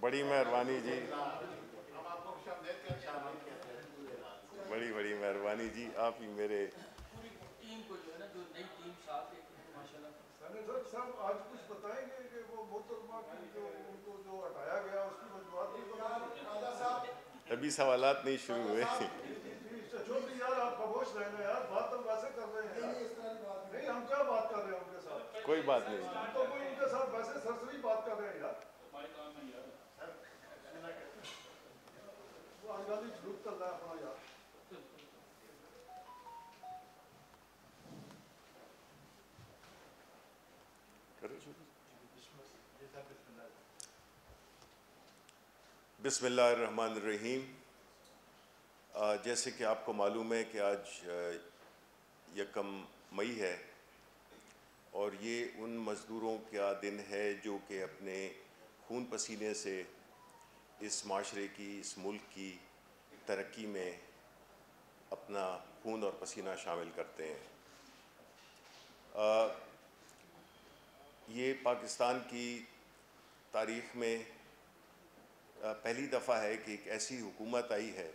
بڑی مہربانی جی، بڑی بڑی مہربانی جی، آپ ہی میرے پوری ٹیم کو جو ہے نا، جو نئی ٹیم ساتھ ایک ماشاء اللہ. سینیٹر صاحب آج کچھ بتائیں گے کہ وہ محترمہ کی جو ان کو جو ہٹایا گیا اس کی وجوہات بھی بتائیں. ابھی سوالات نہیں شروع ہوئے. جی چودھری یار آپ خاموش رہنا یار، بات ہم ویسے کر رہے ہیں. نہیں ہم کیا بات کر رہے ہیں ان کے ساتھ؟ کوئی بات نہیں. ہم تو کوئی ان کے ساتھ ویسے سرسری بات کر رہے ہیں یار. وہ انگالی جھوٹ کر رہا ہے اپنا یار. بسم اللہ الرحمن الرحیم. جیسے کہ آپ کو معلوم ہے کہ آج 1 مئی ہے اور یہ ان مزدوروں کا دن ہے جو کہ اپنے خون پسینے سے اس معاشرے کی، اس ملک کی ترقی میں اپنا خون اور پسینہ شامل کرتے ہیں. یہ پاکستان کی تاریخ میں پہلی دفعہ ہے کہ ایک ایسی حکومت آئی ہے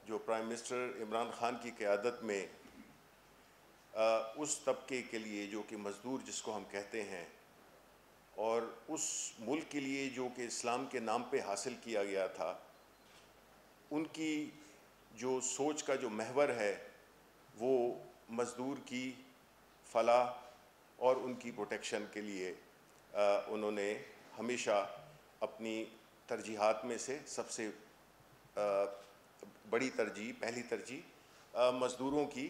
جو پرائم منسٹر عمران خان کی قیادت میں اس طبقے کے لیے جو کہ مزدور جس کو ہم کہتے ہیں، اور اس ملک کے لیے جو کہ اسلام کے نام پہ حاصل کیا گیا تھا، ان کی جو سوچ کا جو محور ہے وہ مزدور کی فلاح اور ان کی پروٹیکشن کے لیے انہوں نے ہمیشہ اپنی ترجیحات میں سے سب سے بڑی ترجیح، پہلی ترجیح مزدوروں کی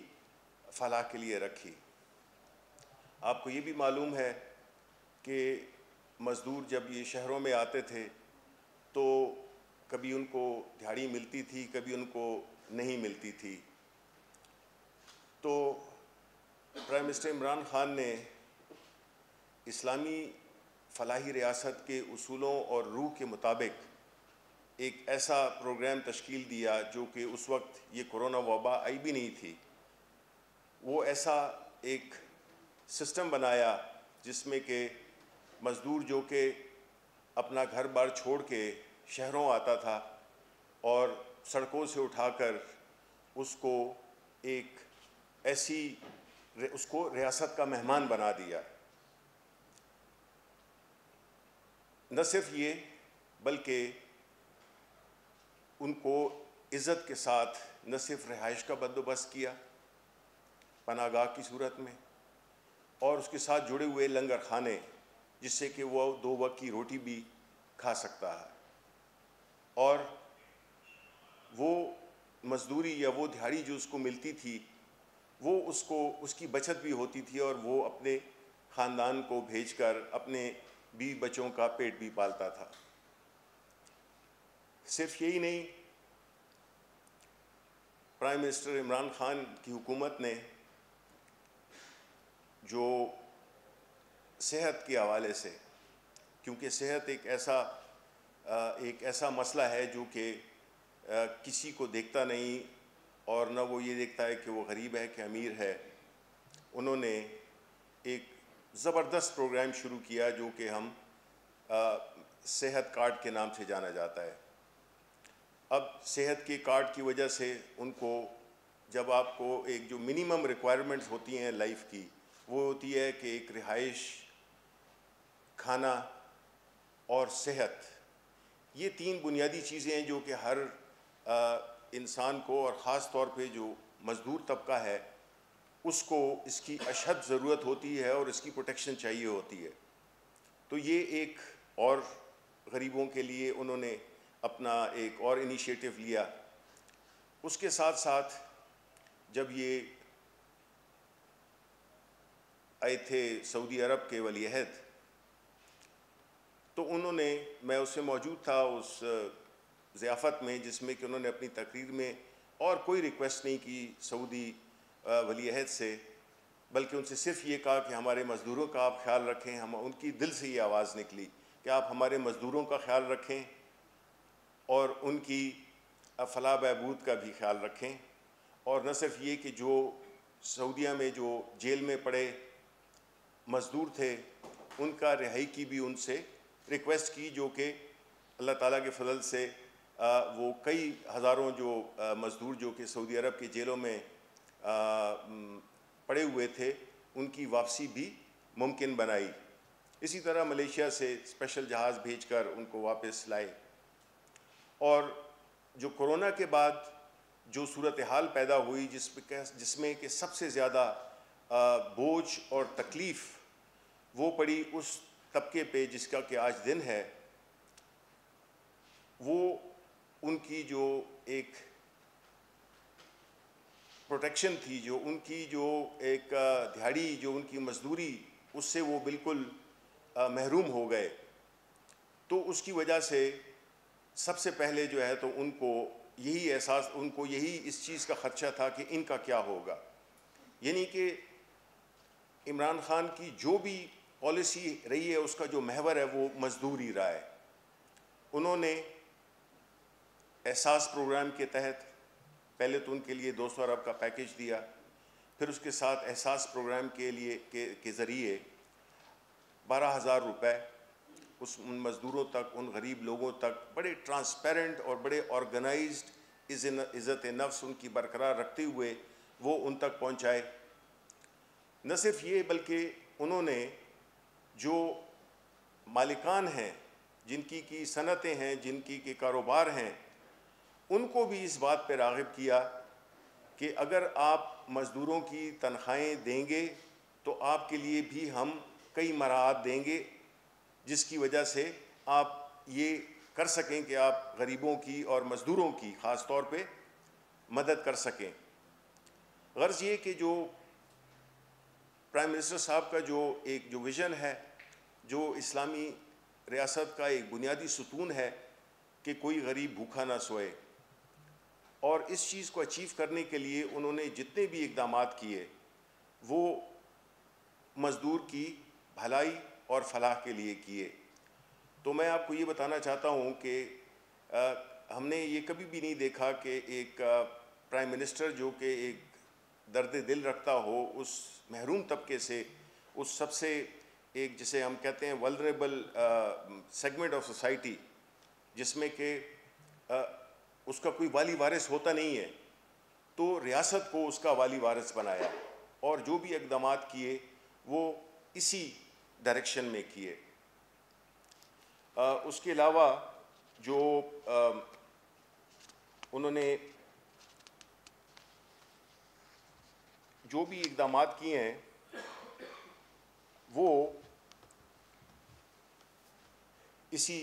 فلاح کے لیے رکھی. آپ کو یہ بھی معلوم ہے کہ مزدور جب یہ شہروں میں آتے تھے تو کبھی ان کو دہاڑی ملتی تھی، کبھی ان کو نہیں ملتی تھی. تو پرائم منسٹر عمران خان نے اسلامی فلاحی ریاست کے اصولوں اور روح کے مطابق ایک ایسا پروگرام تشکیل دیا جو کہ اس وقت یہ کرونا وبا آئی بھی نہیں تھی. وہ ایسا ایک سسٹم بنایا جس میں کہ مزدور جو کہ اپنا گھر بار چھوڑ کے شہروں آتا تھا اور سڑکوں سے اٹھا کر اس کو ایک ایسی اس کو ریاست کا مہمان بنا دیا. نہ صرف یہ بلکہ ان کو عزت کے ساتھ نہ صرف رہائش کا بندوبست کیا پناہ گاہ کی صورت میں، اور اس کے ساتھ جڑے ہوئے لنگر خانے جس سے کہ وہ 2 وقت کی روٹی بھی کھا سکتا ہے، اور وہ مزدوری یا وہ دہاڑی جو اس کو ملتی تھی وہ اس کی بچت بھی ہوتی تھی اور وہ اپنے خاندان کو بھیج کر اپنے بیوی بچوں کا پیٹ بھی پالتا تھا. صرف یہی نہیں، پرائم منسٹر عمران خان کی حکومت نے جو صحت کے حوالے سے، کیونکہ صحت ایک ایسا مسئلہ ہے جو کہ کسی کو دیکھتا نہیں اور نہ وہ یہ دیکھتا ہے کہ وہ غریب ہے کہ امیر ہے، انہوں نے ایک زبردست پروگرام شروع کیا جو کہ ہم صحت کارڈ کے نام سے جانا جاتا ہے. اب صحت کے کارڈ کی وجہ سے ان کو، جب آپ کو ایک جو منیمم ریکوائرمنٹس ہوتی ہیں لائف کی، وہ ہوتی ہے کہ ایک رہائش، کھانا اور صحت، یہ 3 بنیادی چیزیں ہیں جو کہ ہر انسان کو، اور خاص طور پہ جو مزدور طبقہ ہے اس کو اس کی اشد ضرورت ہوتی ہے اور اس کی پروٹیکشن چاہیے ہوتی ہے. تو یہ ایک اور غریبوں کے لیے انہوں نے اپنا ایک اور انیشیٹو لیا. اس کے ساتھ ساتھ جب یہ آئے تھے سعودی عرب کے ولی عہد، تو انہوں نے، میں اس سے موجود تھا اس ضیافت میں جس میں کہ انہوں نے اپنی تقریر میں اور کوئی ریکویسٹ نہیں کی سعودی ولی عہد سے، بلکہ ان سے صرف یہ کہا کہ ہمارے مزدوروں کا آپ خیال رکھیں. ان کی دل سے یہ آواز نکلی کہ آپ ہمارے مزدوروں کا خیال رکھیں اور ان کی فلاح بہبود کا بھی خیال رکھیں. اور نہ صرف یہ کہ جو سعودیہ میں جو جیل میں پڑے مزدور تھے ان کا رہائی کی بھی ان سے ریکویسٹ کی جو کہ اللہ تعالیٰ کے فضل سے وہ کئی ہزاروں جو مزدور جو کہ سعودی عرب کی جیلوں میں پڑے ہوئے تھے ان کی واپسی بھی ممکن بنائی. اسی طرح ملیشیا سے اسپیشل جہاز بھیج کر ان کو واپس لائے. اور جو کرونا کے بعد جو صورتحال پیدا ہوئی جس میں کہ سب سے زیادہ بوجھ اور تکلیف وہ پڑی اس طبقے پہ جس کا کہ آج دن ہے، وہ ان کی جو ایک پروٹیکشن تھی، جو ان کی جو ایک دہاڑی، جو ان کی مزدوری، اس سے وہ بالکل محروم ہو گئے. تو اس کی وجہ سے سب سے پہلے جو ہے تو ان کو یہی احساس، ان کو یہی اس چیز کا خدشہ تھا کہ ان کا کیا ہوگا. یعنی کہ عمران خان کی جو بھی پالیسی رہی ہے اس کا جو محور ہے وہ مزدور ہی رہا ہے. انہوں نے احساس پروگرام کے تحت پہلے تو ان کے لیے 200 ارب کا پیکیج دیا، پھر اس کے ساتھ احساس پروگرام کے ذریعے 12,000 روپے ان مزدوروں تک، ان غریب لوگوں تک بڑے ٹرانسپیرنٹ اور بڑے آرگنائزڈ عزت نفس ان کی برقرار رکھتے ہوئے وہ ان تک پہنچائے. نہ صرف یہ بلکہ انہوں نے جو مالکان ہیں، جن کی صنعتیں ہیں، جن کی کاروبار ہیں، ان کو بھی اس بات پہ راغب کیا کہ اگر آپ مزدوروں کی تنخواہیں دیں گے تو آپ کے لیے بھی ہم کئی مراعات دیں گے جس کی وجہ سے آپ یہ کر سکیں کہ آپ غریبوں کی اور مزدوروں کی خاص طور پہ مدد کر سکیں. غرض یہ کہ جو پرائم منسٹر صاحب کا جو ویژن ہے، جو اسلامی ریاست کا ایک بنیادی ستون ہے کہ کوئی غریب بھوکا نہ سوئے، اور اس چیز کو اچیو کرنے کے لیے انہوں نے جتنے بھی اقدامات کیے وہ مزدور کی بھلائی اور فلاح کے لیے کیے. تو میں آپ کو یہ بتانا چاہتا ہوں کہ ہم نے یہ کبھی بھی نہیں دیکھا کہ ایک پرائم منسٹر جو کہ ایک درد دل رکھتا ہو اس محروم طبقے سے، اس سب سے ایک جسے ہم کہتے ہیں ولنریبل سیگمنٹ آف سوسائٹی، جس میں کہ اس کا کوئی والی وارث ہوتا نہیں ہے، تو ریاست کو اس کا والی وارث بنایا اور جو بھی اقدامات کیے وہ اسی ڈائریکشن میں کیے. اس کے علاوہ جو انہوں نے جو بھی اقدامات کیے ہیں وہ اسی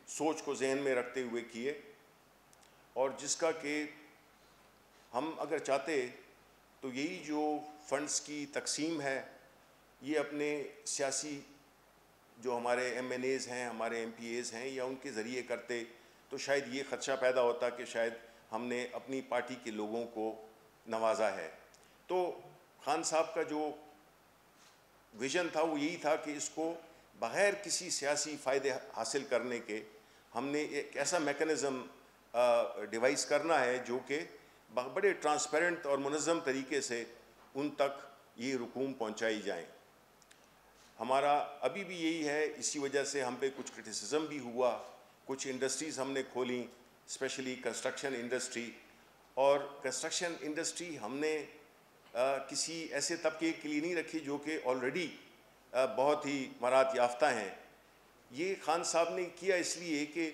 سوچ کو ذہن میں رکھتے ہوئے کیے، اور جس کا کہ ہم اگر چاہتے تو یہی جو فنڈز کی تقسیم ہے یہ اپنے سیاسی جو ہمارے ایم این ایز ہیں، ہمارے ایم پی ایز ہیں، یا ان کے ذریعے کرتے تو شاید یہ خدشہ پیدا ہوتا کہ شاید ہم نے اپنی پارٹی کے لوگوں کو نوازا ہے. تو خان صاحب کا جو ویژن تھا وہ یہی تھا کہ اس کو بغیر کسی سیاسی فائدے حاصل کرنے کے ہم نے ایک ایسا میکنزم ڈیوائس کرنا ہے جو کہ بڑے ٹرانسپیرنٹ اور منظم طریقے سے ان تک یہ رقوم پہنچائی جائیں. ہمارا ابھی بھی یہی ہے، اسی وجہ سے ہم پہ کچھ کرٹیسزم بھی ہوا. کچھ انڈسٹریز ہم نے کھولیں، اسپیشلی کنسٹرکشن انڈسٹری، اور کنسٹرکشن انڈسٹری ہم نے کسی ایسے طبقے کے لیے نہیں رکھی جو کہ آلریڈی بہت ہی مراعات یافتہ ہیں. یہ خان صاحب نے کیا اس لیے کہ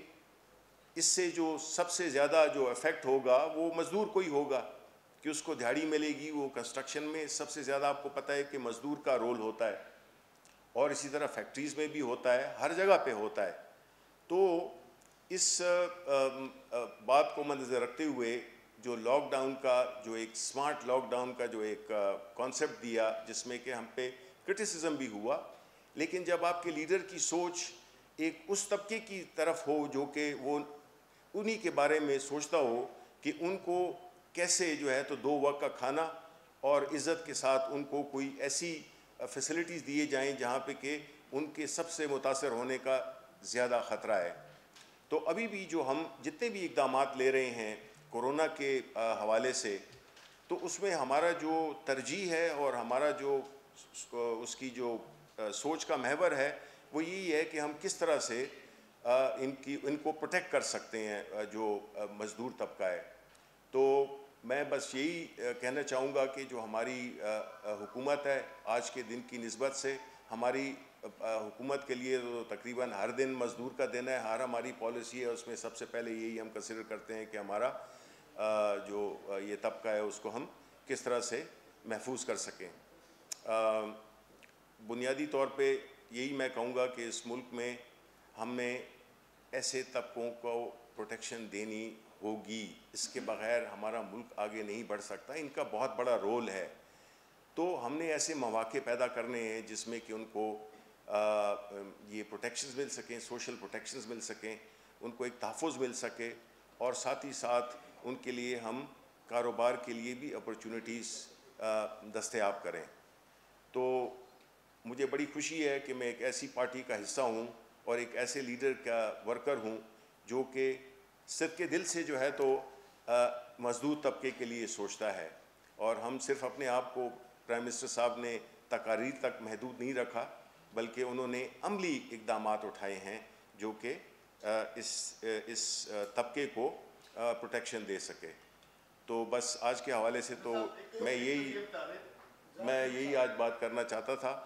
اس سے جو سب سے زیادہ جو افیکٹ ہوگا وہ مزدور کو ہی ہوگا کہ اس کو دہاڑی ملے گی. وہ کنسٹرکشن میں سب سے زیادہ آپ کو پتہ ہے کہ مزدور کا رول ہوتا ہے، اور اسی طرح فیکٹریز میں بھی ہوتا ہے، ہر جگہ پہ ہوتا ہے. تو اس بات کو مدنظر رکھتے ہوئے جو لاک ڈاؤن کا جو ایک سمارٹ لاک ڈاؤن کا جو ایک کانسیپٹ دیا، جس میں کہ ہم پہ کرٹیسزم بھی ہوا، لیکن جب آپ کے لیڈر کی سوچ ایک اس طبقے کی طرف ہو جو کہ وہ انہی کے بارے میں سوچتا ہو کہ ان کو کیسے جو ہے تو 2 وقت کا کھانا اور عزت کے ساتھ ان کو کوئی ایسی فیسلٹیز دیے جائیں جہاں پہ کہ ان کے سب سے متاثر ہونے کا زیادہ خطرہ ہے. تو ابھی بھی جو ہم جتنے بھی اقدامات لے رہے ہیں کورونا کے حوالے سے، تو اس میں ہمارا جو ترجیح ہے اور ہمارا جو اس کی جو سوچ کا محور ہے وہ یہی ہے کہ ہم کس طرح سے ان کو پروٹیکٹ کر سکتے ہیں جو مزدور طبقہ ہے. تو میں بس یہی کہنا چاہوں گا کہ جو ہماری حکومت ہے آج کے دن کی نسبت سے ہماری حکومت کے لیے تو تقریباً ہر دن مزدور کا دن ہے. ہماری پالیسی ہے اس میں سب سے پہلے یہی ہم کنسیڈر کرتے ہیں کہ ہمارا جو یہ طبقہ ہے اس کو ہم کس طرح سے محفوظ کر سکیں. بنیادی طور پہ یہی میں کہوں گا کہ اس ملک میں ہم نے ایسے طبقوں کو پروٹیکشن دینی ہوگی. اس کے بغیر ہمارا ملک آگے نہیں بڑھ سکتا. ان کا بہت بڑا رول ہے. تو ہم نے ایسے مواقع پیدا کرنے ہیں جس میں کہ ان کو یہ پروٹیکشنز مل سکیں, سوشل پروٹیکشنز مل سکیں, ان کو ایک تحفظ مل سکے, اور ساتھ ہی ساتھ ان کے لیے ہم کاروبار کے لیے بھی اپرچونٹیز دستیاب کریں. تو مجھے بڑی خوشی ہے کہ میں ایک ایسی پارٹی کا حصہ ہوں اور ایک ایسے لیڈر کا ورکر ہوں جو کہ صرف کے دل سے جو ہے تو مزدور طبقے کے لیے سوچتا ہے. اور ہم صرف اپنے آپ کو پرائم منسٹر صاحب نے تقاریر تک محدود نہیں رکھا, بلکہ انہوں نے عملی اقدامات اٹھائے ہیں جو کہ اس طبقے کو پروٹیکشن دے سکے. تو بس آج کے حوالے سے تو میں یہی آج بات کرنا چاہتا تھا